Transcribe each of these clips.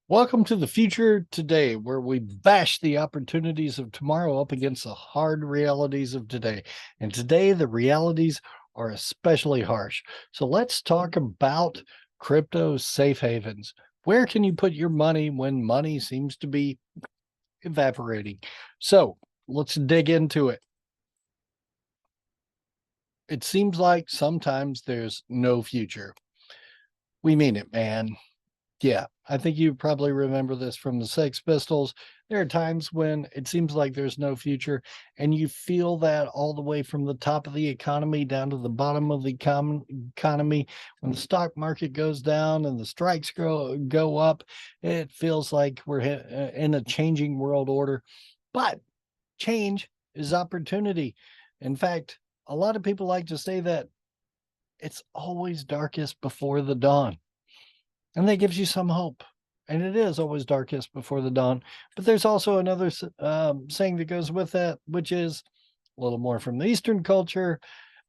Welcome to the future today, where we bash the opportunities of tomorrow up against the hard realities of today. And today, the realities are especially harsh. So let's talk about crypto safe havens. Where can you put your money when money seems to be evaporating? So let's dig into it. It seems like sometimes there's no future. We mean it, man. Yeah, I think you probably remember this from the Sex Pistols. There are times when it seems like there's no future, and you feel that all the way from the top of the economy down to the bottom of the economy. When the stock market goes down and the strikes go up, it feels like we're in a changing world order. But change is opportunity. In fact, a lot of people like to say that it's always darkest before the dawn. And that gives you some hope. And it is always darkest before the dawn. But there's also another saying that goes with that, which is a little more from the Eastern culture.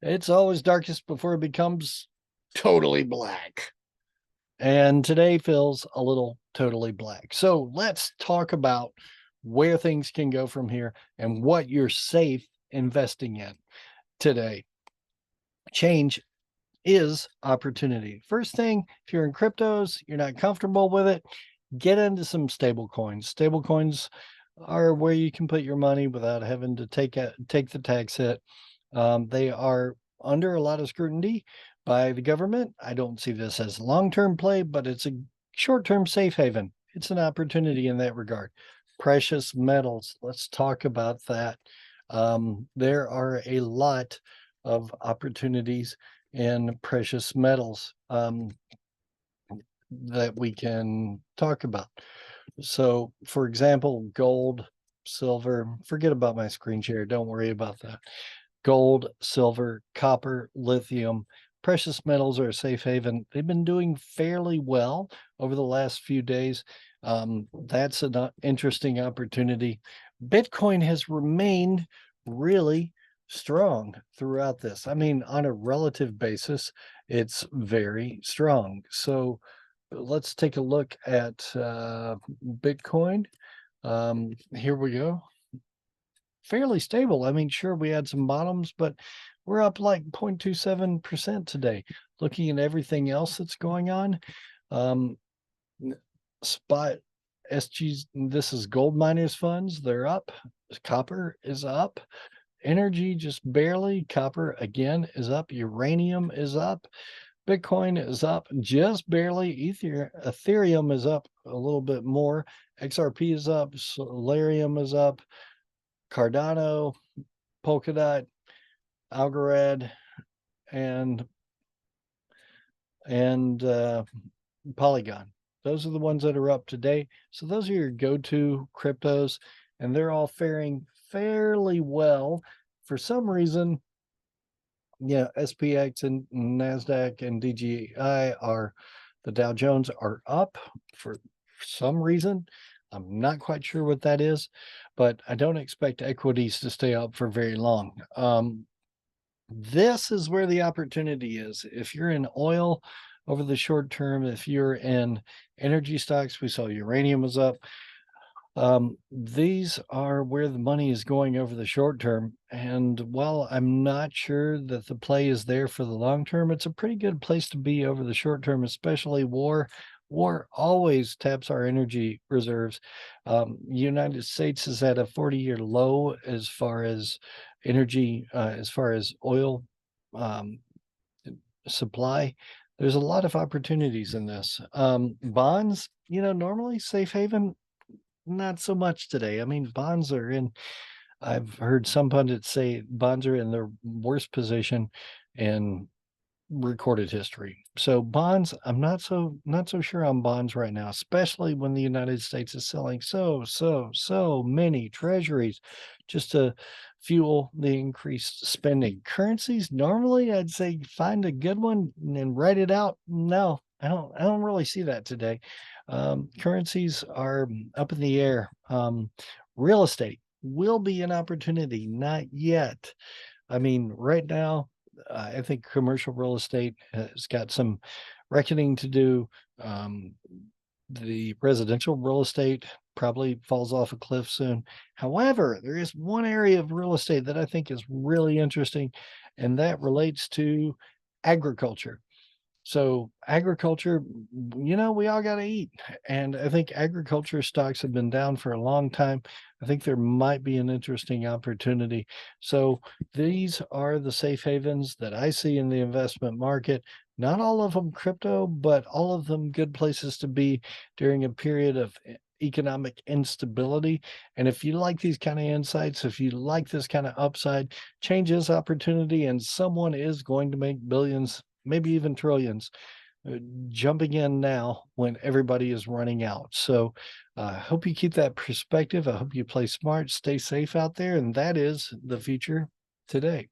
It's always darkest before it becomes totally black. And today feels a little totally black. So let's talk about where things can go from here and what you're safe investing in today. Change is opportunity. First thing, if you're in cryptos, you're not comfortable with it, get into some stable coins. Stable coins are where you can put your money without having to take the tax hit. They are under a lot of scrutiny by the government. I don't see this as a long-term play, but it's a short-term safe haven. It's an opportunity in that regard. Precious metals. Let's talk about that. There are a lot of opportunities in precious metals that we can talk about. So, for example, gold, silver, forget about my screen share. Don't worry about that. Gold, silver, copper, lithium, precious metals are a safe haven. They've been doing fairly well over the last few days. That's an interesting opportunity. Bitcoin has remained really strong throughout this. I mean, on a relative basis, it's very strong. So let's take a look at Bitcoin. Here we go. Fairly stable. I mean, sure, we had some bottoms, but we're up like 0.27% today. Looking at everything else that's going on, um, spot SGs, this is gold miners funds, they're up. Copper is up. Energy just barely. Copper again is up. Uranium is up. Bitcoin is up just barely. Ethereum is up a little bit more. XRP is up. Solarium is up. Cardano, Polkadot, Algorand, and and Polygon. Those are the ones that are up today. So those are your go-to cryptos, and they're all faring fairly well. For some reason, yeah, SPX and NASDAQ and DJI are, the Dow Jones are up for some reason. I'm not quite sure what that is, but I don't expect equities to stay up for very long. This is where the opportunity is. If you're in oil over the short term, if you're in energy stocks, we saw uranium was up. These are where the money is going over the short term. And while I'm not sure that the play is there for the long term, it's a pretty good place to be over the short term, especially war. War always taps our energy reserves. United States is at a 40-year low as far as energy, as far as oil supply. There's a lot of opportunities in this. Bonds, normally safe haven, not so much today. I mean, bonds are in, I've heard some pundits say bonds are in their worst position in recorded history. So bonds, I'm not so sure on bonds right now, especially when the United States is selling so many treasuries just to fuel the increased spending. Currencies, normally I'd say find a good one and write it out. No, I don't really see that today. Currencies are up in the air. Real estate will be an opportunity, not yet. I mean, right now, I think commercial real estate has got some reckoning to do. Um, the residential real estate probably falls off a cliff soon. However, there is one area of real estate that I think is really interesting, and that relates to agriculture. So agriculture, we all got to eat. And I think agriculture stocks have been down for a long time. I think there might be an interesting opportunity. So these are the safe havens that I see in the investment market. Not all of them crypto, but all of them good places to be during a period of economic instability. And if you like these kind of insights, if you like this kind of upside, change is opportunity, and someone is going to make billions, maybe even trillions, uh, jumping in now when everybody is running out. So I hope you keep that perspective. I hope you play smart, stay safe out there. And that is the future today.